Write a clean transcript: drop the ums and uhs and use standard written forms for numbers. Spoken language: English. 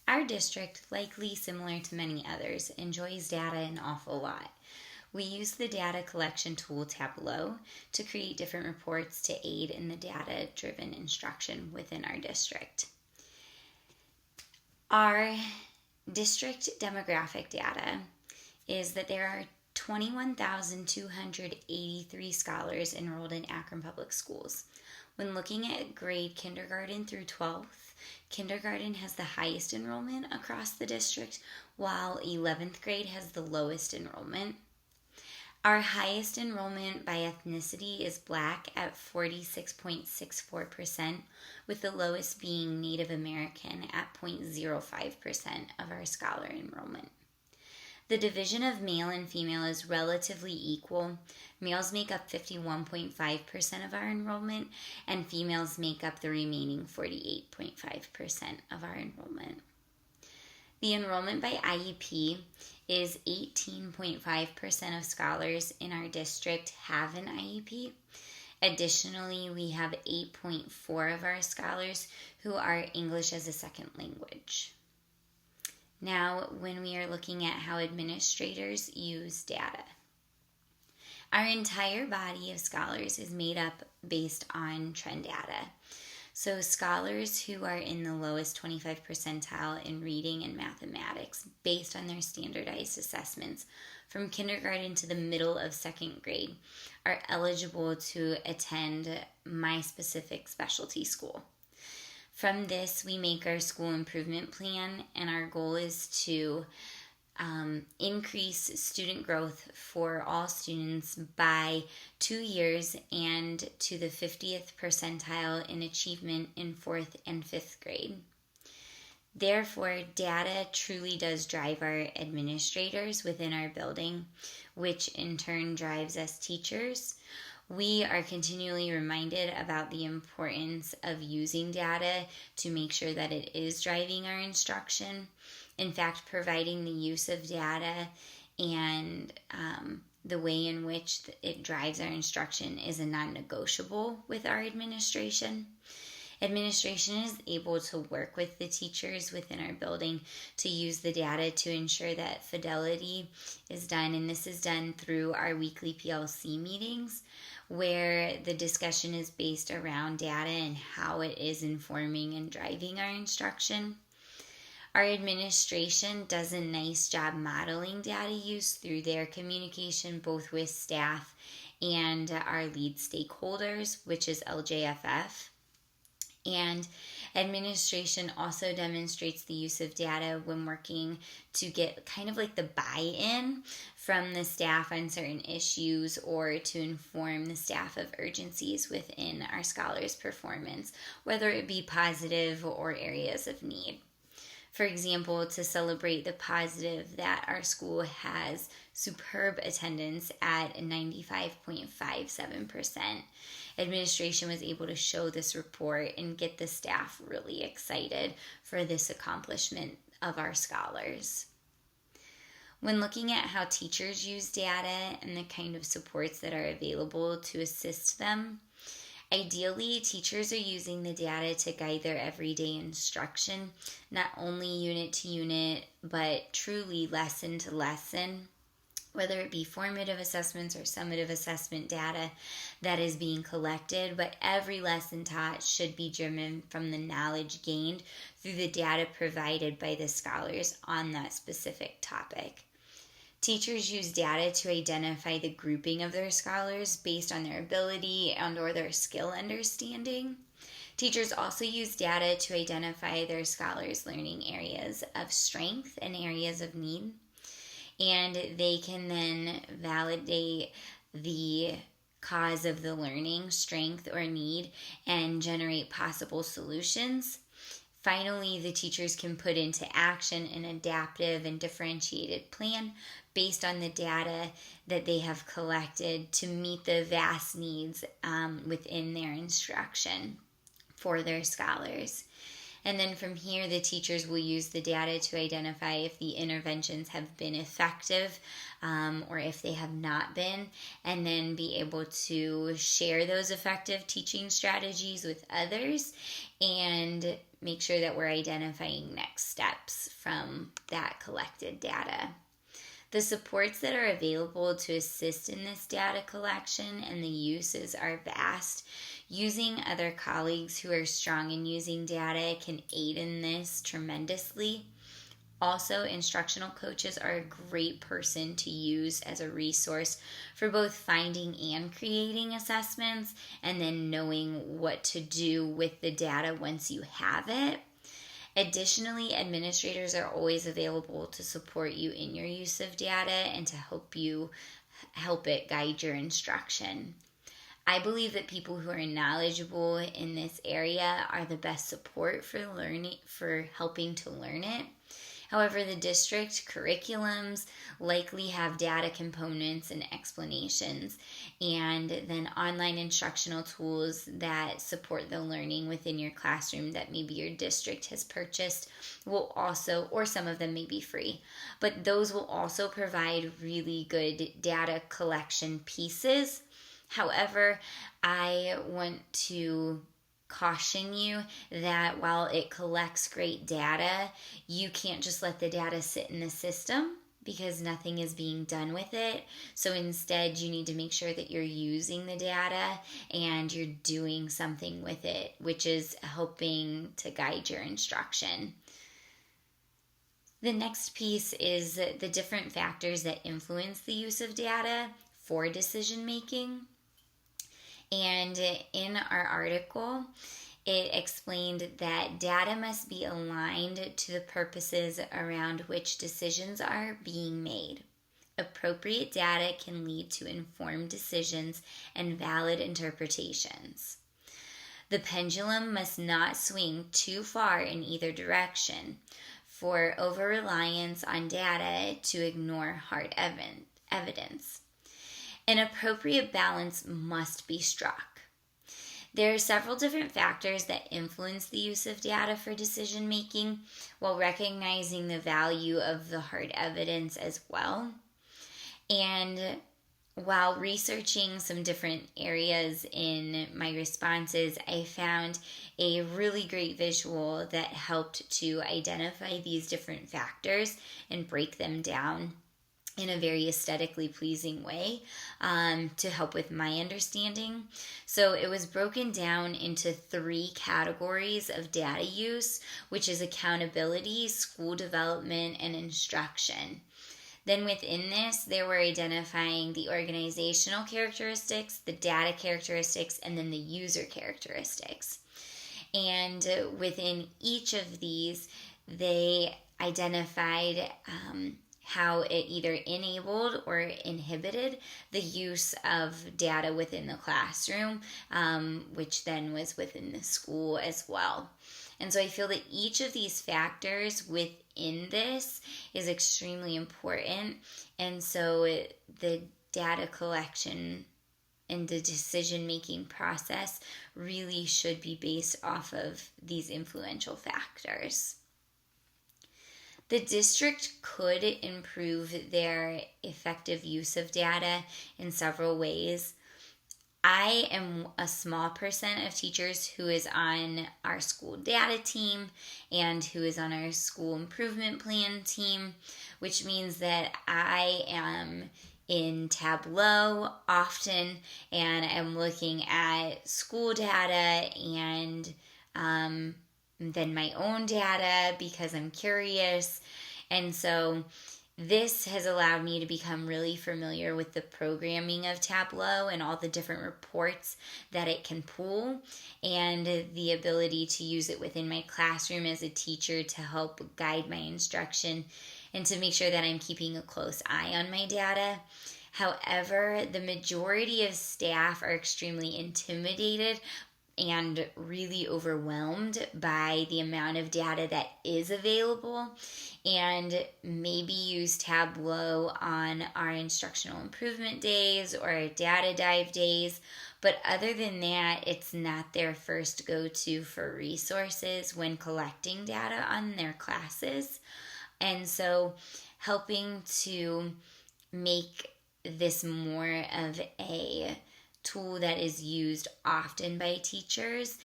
Our district, likely similar to many others, enjoys data an awful lot. We use the data collection tool Tableau to create different reports to aid in the data-driven instruction within our district. Our district demographic data is that there are 21,283 scholars enrolled in Akron Public Schools. When looking at grade kindergarten through 12th, kindergarten has the highest enrollment across the district, while 11th grade has the lowest enrollment. Our highest enrollment by ethnicity is Black at 46.64%, with the lowest being Native American at 0.05% of our scholar enrollment. The division of male and female is relatively equal. Males make up 51.5% of our enrollment, and females make up the remaining 48.5% of our enrollment. The enrollment by IEP is 18.5% of scholars in our district have an IEP. Additionally, we have 8.4% of our scholars who are English as a second language. Now, when we are looking at how administrators use data, our entire body of scholars is made up based on trend data. So scholars who are in the lowest 25 percentile in reading and mathematics based on their standardized assessments from kindergarten to the middle of second grade are eligible to attend my specific specialty school. From this, we make our school improvement plan, and our goal is to increase student growth for all students by 2 years and to the 50th percentile in achievement in 4th and 5th grade. Therefore, data truly does drive our administrators within our building, which in turn drives us teachers. We are continually reminded about the importance of using data to make sure that it is driving our instruction. In fact, providing the use of data and the way in which it drives our instruction is a non-negotiable with our administration. Administration is able to work with the teachers within our building to use the data to ensure that fidelity is done, and this is done through our weekly PLC meetings, where the discussion is based around data and how it is informing and driving our instruction. Our administration does a nice job modeling data use through their communication both with staff and our lead stakeholders, which is LJFF. And administration also demonstrates the use of data when working to get kind of like the buy-in from the staff on certain issues or to inform the staff of urgencies within our scholars' performance, whether it be positive or areas of need. For example, to celebrate the positive that our school has superb attendance at 95.57%. Administration was able to show this report and get the staff really excited for this accomplishment of our scholars. When looking at how teachers use data and the kind of supports that are available to assist them, ideally, teachers are using the data to guide their everyday instruction, not only unit to unit, but truly lesson to lesson, whether it be formative assessments or summative assessment data that is being collected, but every lesson taught should be driven from the knowledge gained through the data provided by the scholars on that specific topic. Teachers use data to identify the grouping of their scholars based on their ability and or their skill understanding. Teachers also use data to identify their scholars' learning areas of strength and areas of need. And they can then validate the cause of the learning, strength or need, and generate possible solutions. Finally, the teachers can put into action an adaptive and differentiated plan based on the data that they have collected to meet the vast needs within their instruction for their scholars. And then from here, the teachers will use the data to identify if the interventions have been effective or if they have not been, and then be able to share those effective teaching strategies with others and make sure that we're identifying next steps from that collected data. The supports that are available to assist in this data collection and the uses are vast. Using other colleagues who are strong in using data can aid in this tremendously. Also, instructional coaches are a great person to use as a resource for both finding and creating assessments and then knowing what to do with the data once you have it. Additionally, administrators are always available to support you in your use of data and to help it guide your instruction. I believe that people who are knowledgeable in this area are the best support for helping to learn it. However, the district curriculums likely have data components and explanations, and then online instructional tools that support the learning within your classroom that maybe your district has purchased will also, or some of them may be free, but those will also provide really good data collection pieces. However, I want to caution you that while it collects great data, you can't just let the data sit in the system because nothing is being done with it. So instead, you need to make sure that you're using the data and you're doing something with it, which is helping to guide your instruction. The next piece is the different factors that influence the use of data for decision making. And in our article, it explained that data must be aligned to the purposes around which decisions are being made. Appropriate data can lead to informed decisions and valid interpretations. The pendulum must not swing too far in either direction for over-reliance on data to ignore hard evidence. An appropriate balance must be struck. There are several different factors that influence the use of data for decision making while recognizing the value of the hard evidence as well. And while researching some different areas in my responses, I found a really great visual that helped to identify these different factors and break them down in a very aesthetically pleasing way to help with my understanding. So it was broken down into 3 categories of data use, which is accountability, school development, and instruction. Then within this, they were identifying the organizational characteristics, the data characteristics, and then the user characteristics. And within each of these, they identified how it either enabled or inhibited the use of data within the classroom, which then was within the school as well. And so I feel that each of these factors within this is extremely important. And so the data collection and the decision-making process really should be based off of these influential factors. The district could improve their effective use of data in several ways. I am a small percent of teachers who is on our school data team and who is on our school improvement plan team, which means that I am in Tableau often and I'm looking at school data and then my own data because I'm curious. And so this has allowed me to become really familiar with the programming of Tableau and all the different reports that it can pull and the ability to use it within my classroom as a teacher to help guide my instruction and to make sure that I'm keeping a close eye on my data. However, the majority of staff are extremely intimidated and really overwhelmed by the amount of data that is available, and maybe use Tableau on our instructional improvement days or data dive days. But other than that, it's not their first go-to for resources when collecting data on their classes. And so helping to make this more of a tool that is used often by teachers